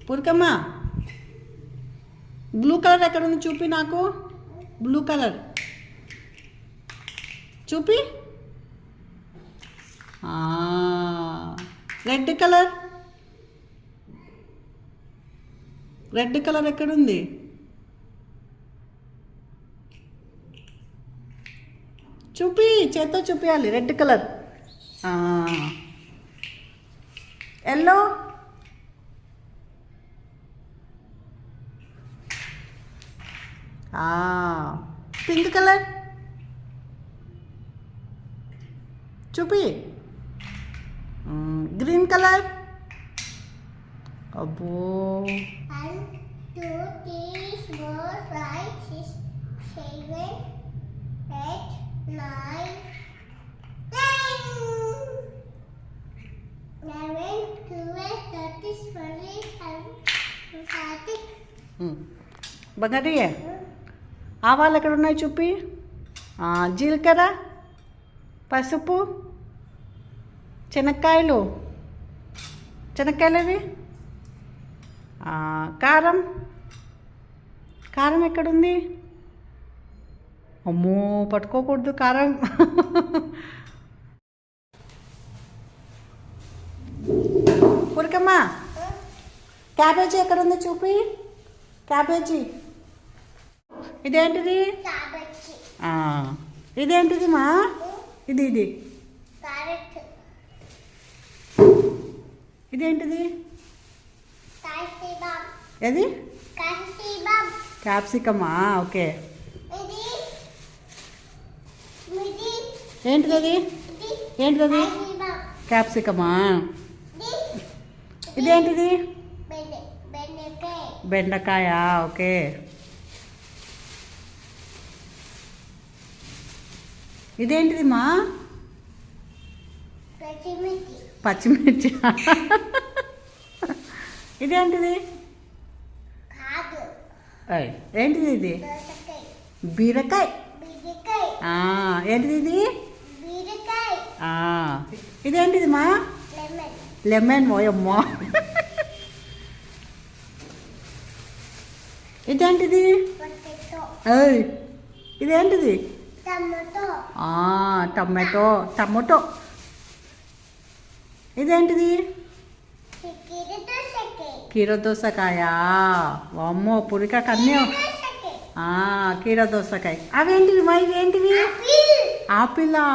పూరికమ్మ blue colour ఎక్కడ ఉంది చూపి నాకు. బ్లూ కలర్ చూపి. రెడ్ కలర్, రెడ్ కలర్ ఎక్కడుంది? చూపి, చేత్తో చూపించాలి. Red colour. Yellow, pink colour చూపి. Green colour. అబ్బో, 1 2 3 4 5 6 7 8 9 10 11 12 13 14 15. బంగారీ ఆవాలు ఎక్కడ ఉన్నాయి చూపి. జీలకర్ర, పసుపు, శనక్కాయలు, శనక్కాయలు అవి. కారం, కారం ఎక్కడుంది? అమ్మో, పట్టుకోకూడదు కారం. పూరికమ్మ క్యాబేజీ ఎక్కడుంది చూపి. క్యాబేజీ. ఇదేంటిది? ఇదేంటిది మా? ఇది ఇది ఇదేంటిది? ఏది? క్యాప్సికమా? ఓకే. ఏంటిది అది? ఏంటిది? క్యాప్సికమా? ఇదేంటిది? బెండకాయ. ఓకే. ఇదేంటిది మా? పచ్చిమిర్చి. ఇదేంటిది? ఏంటిది ఇది? బీరకాయ. ఏంటిది ఇది? ఇదేంటిది మా? లెమన్. ఓయమ్మో. ఇదేంటిది? ఇదేంటిది? టమాటో. టమాటో. ఇదేంటిది? కీరదోసకాయ. అమ్మో, పురికాకు అన్నీ. కీరదోసకాయ. అవేంటివి మా? ఇవేంటివి? ఆపిలా.